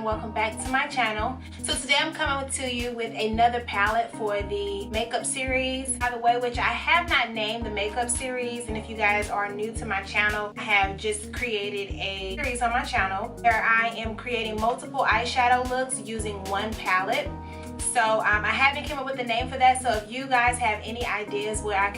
and welcome back to my channel. So today I'm coming to you with another palette for the makeup series, by the way, which I have not named the makeup series. And if you guys are new to my channel, I have just created a series on my channel where I am creating multiple eyeshadow looks using one palette. So I haven't come up with a name for that, so if you guys have any ideas what I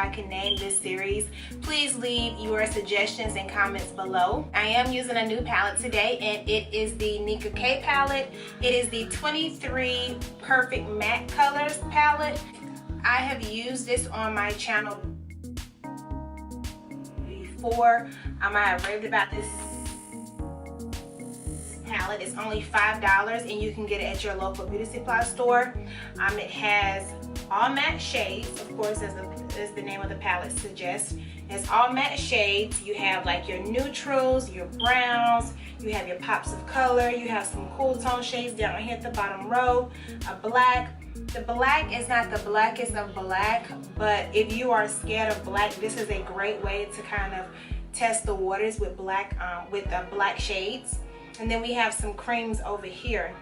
can name this series, please leave your suggestions and comments below. I am using a new palette today, and it is the Nicka K palette. It is the 23 Perfect Matte Colors palette. I have used this on my channel before. I have raved about this palette. It's only $5 and you can get it at your local beauty supply store. It has all matte shades, of course, as the name of the palette suggests. It's all matte shades. You have like your neutrals, your browns, you have your pops of color, you have some cool tone shades down here at the bottom row, a black. The black is not the blackest of black, but if you are scared of black, this is a great way to kind of test the waters with black shades. And then we have some creams over here.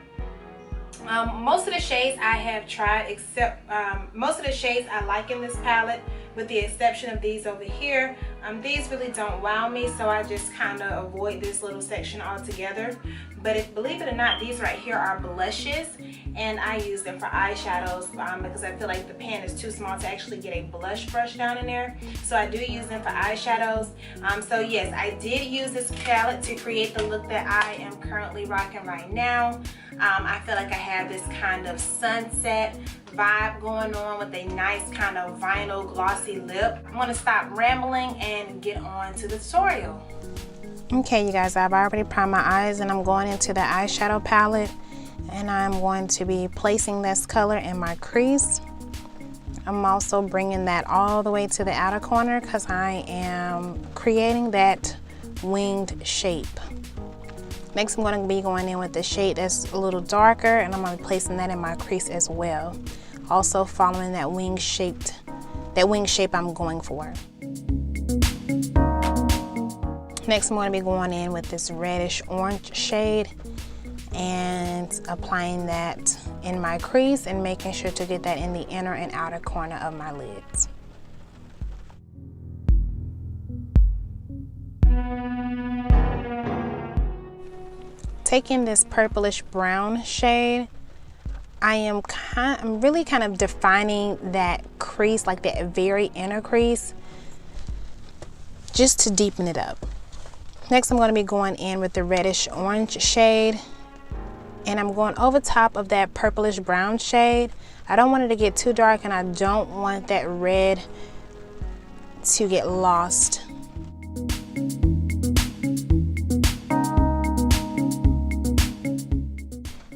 Most of the shades I have tried, except most of the shades I like in this palette, with the exception of these over here. These really don't wow me, so I just kind of avoid this little section altogether. But believe it or not, these right here are blushes, and I use them for eyeshadows because I feel like the pan is too small to actually get a blush brush down in there. So I do use them for eyeshadows. So yes, I did use this palette to create the look that I am currently rocking right now. I feel like I have this kind of sunset vibe going on with a nice kind of vinyl glossy lip. I'm going to stop rambling and get on to the tutorial. Okay, you guys, I've already primed my eyes and I'm going into the eyeshadow palette, and I'm going to be placing this color in my crease. I'm also bringing that all the way to the outer corner because I am creating that winged shape. Next, I'm going to be going in with the shade that's a little darker, and I'm going to be placing that in my crease as well. Also following that wing shape I'm going for. Next, I'm going to be going in with this reddish orange shade and applying that in my crease and making sure to get that in the inner and outer corner of my lids. Taking this purplish brown shade, I'm really kind of defining that crease, like that very inner crease, just to deepen it up. Next, I'm going to be going in with the reddish orange shade, and I'm going over top of that purplish brown shade. I don't want it to get too dark, and I don't want that red to get lost.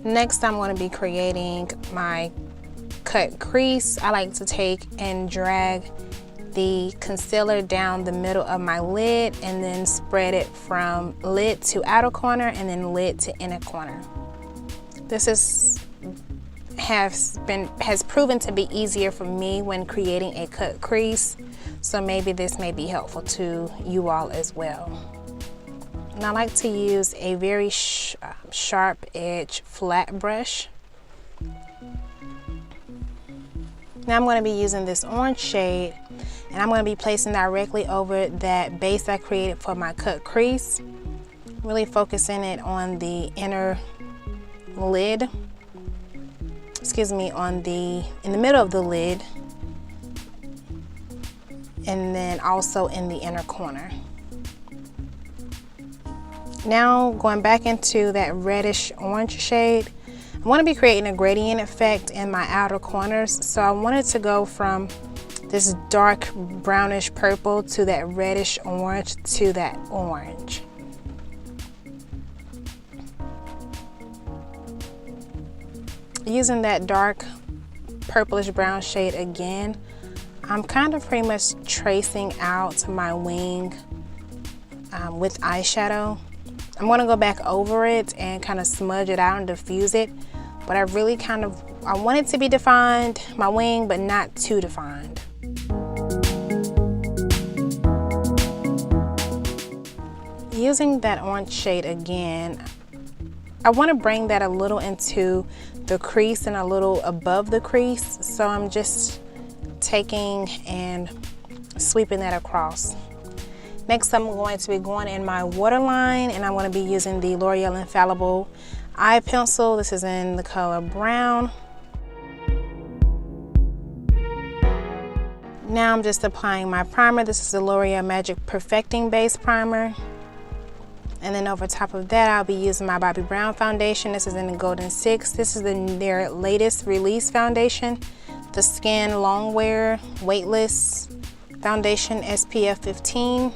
Next, I'm going to be creating my cut crease. I like to take and drag the concealer down the middle of my lid and then spread it from lid to outer corner and then lid to inner corner. This has proven to be easier for me when creating a cut crease, so maybe this may be helpful to you all as well. And I like to use a very sharp edge flat brush. Now I'm going to be using this orange shade, and I'm going to be placing directly over that base I created for my cut crease, really focusing it on the inner lid, in the middle of the lid, and then also in the inner corner. Now going back into that reddish orange shade, I want to be creating a gradient effect in my outer corners, so I wanted to go from this dark brownish purple to that reddish orange to that orange. Using that dark purplish brown shade again, I'm kind of pretty much tracing out my wing with eyeshadow. I'm going to go back over it and kind of smudge it out and diffuse it, but I want it to be defined, my wing, but not too defined. Using that orange shade again, I want to bring that a little into the crease and a little above the crease. So I'm just taking and sweeping that across. Next, I'm going to be going in my waterline, and I'm going to be using the L'Oreal Infallible eye pencil. This is in the color brown. Now I'm just applying my primer. This is the L'Oreal Magic Perfecting Base Primer. And then over top of that, I'll be using my Bobbi Brown foundation. This is in the Golden 6. This is their latest release foundation, the Skin Longwear Weightless Foundation SPF 15.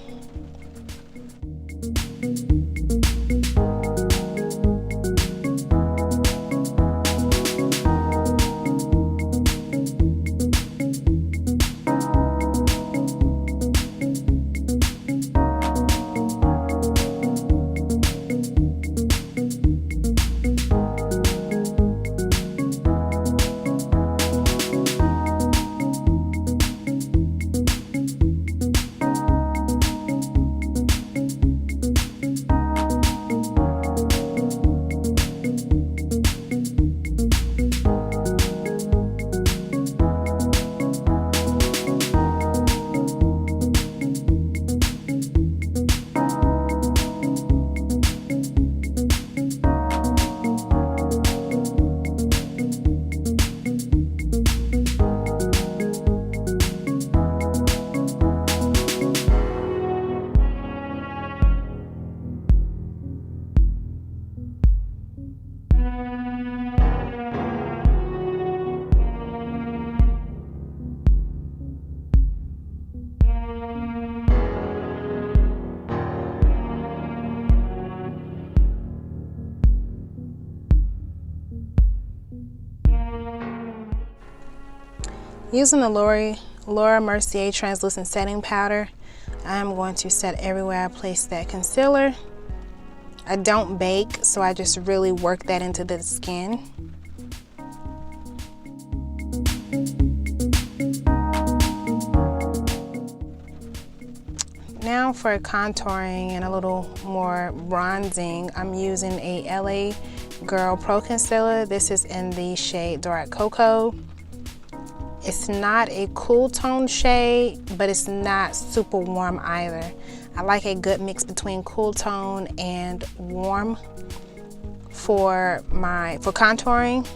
Using the Laura Mercier translucent setting powder, I'm going to set everywhere I place that concealer. I don't bake, so I just really work that into the skin. Now for contouring and a little more bronzing, I'm using a LA Girl Pro Concealer. This is in the shade Dark Cocoa. It's not a cool tone shade, but it's not super warm either. I like a good mix between cool tone and warm for contouring.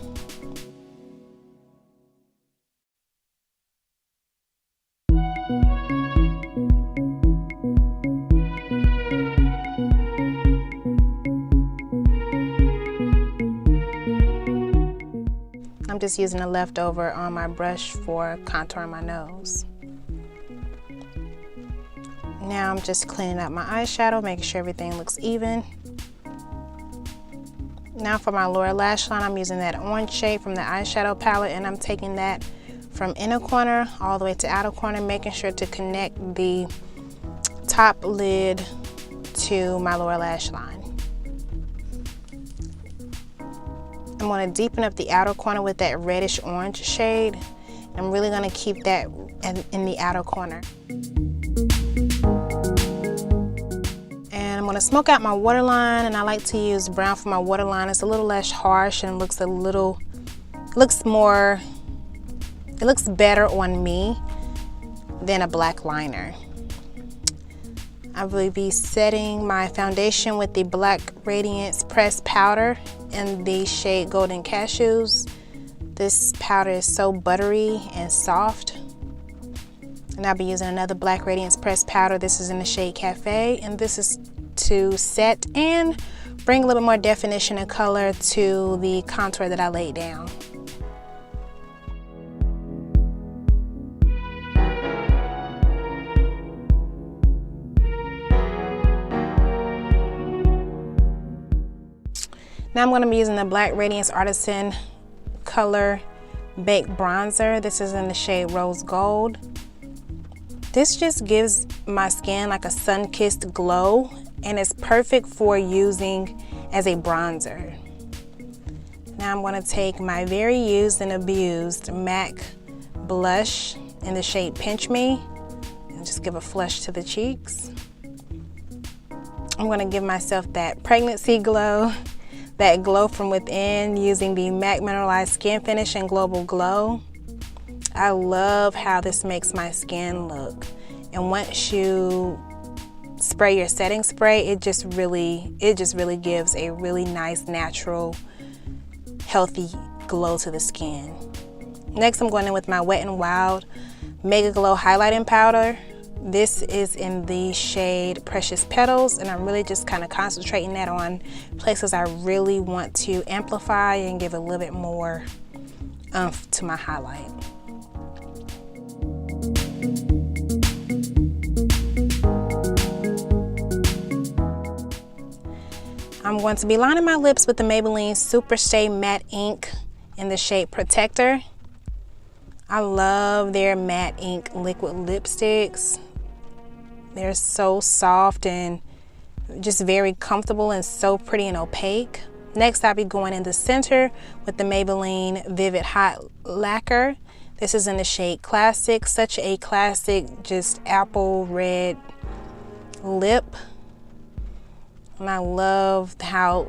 I'm just using a leftover on my brush for contouring my nose. Now I'm just cleaning up my eyeshadow, making sure everything looks even. Now for my lower lash line, I'm using that orange shade from the eyeshadow palette, and I'm taking that from inner corner all the way to outer corner, making sure to connect the top lid to my lower lash line. I'm going to deepen up the outer corner with that reddish orange shade. I'm really going to keep that in the outer corner. And I'm going to smoke out my waterline, and I like to use brown for my waterline. It's a little less harsh and looks better on me than a black liner. I will be setting my foundation with the Black Radiance Pressed Powder in the shade Golden Cashews. This powder is so buttery and soft. And I'll be using another Black Radiance Pressed Powder. This is in the shade Cafe, and this is to set and bring a little more definition and color to the contour that I laid down. Now I'm going to be using the Black Radiance Artisan Color Baked Bronzer. This is in the shade Rose Gold. This just gives my skin like a sun-kissed glow, and it's perfect for using as a bronzer. Now I'm going to take my very used and abused MAC blush in the shade Pinch Me and just give a flush to the cheeks. I'm going to give myself that pregnancy glow. that glow from within using the MAC Mineralized Skin Finish in Global Glow. I love how this makes my skin look. And once you spray your setting spray, it just really gives a really nice, natural, healthy glow to the skin. Next, I'm going in with my Wet n Wild Mega Glow Highlighting Powder. This is in the shade Precious Petals, and I'm really just kind of concentrating that on places I really want to amplify and give a little bit more oomph to my highlight. I'm going to be lining my lips with the Maybelline Superstay Matte Ink in the shade Protector. I love their matte ink liquid lipsticks. They're so soft and just very comfortable and so pretty and opaque. Next, I'll be going in the center with the Maybelline Vivid Hot Lacquer. This is in the shade Classic, such a classic, just apple red lip. And I love how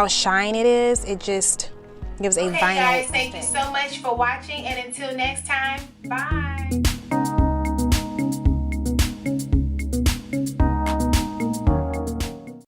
shiny it is. It just gives a vinyl guys, effect. thank you so much for watching, and until next time, bye.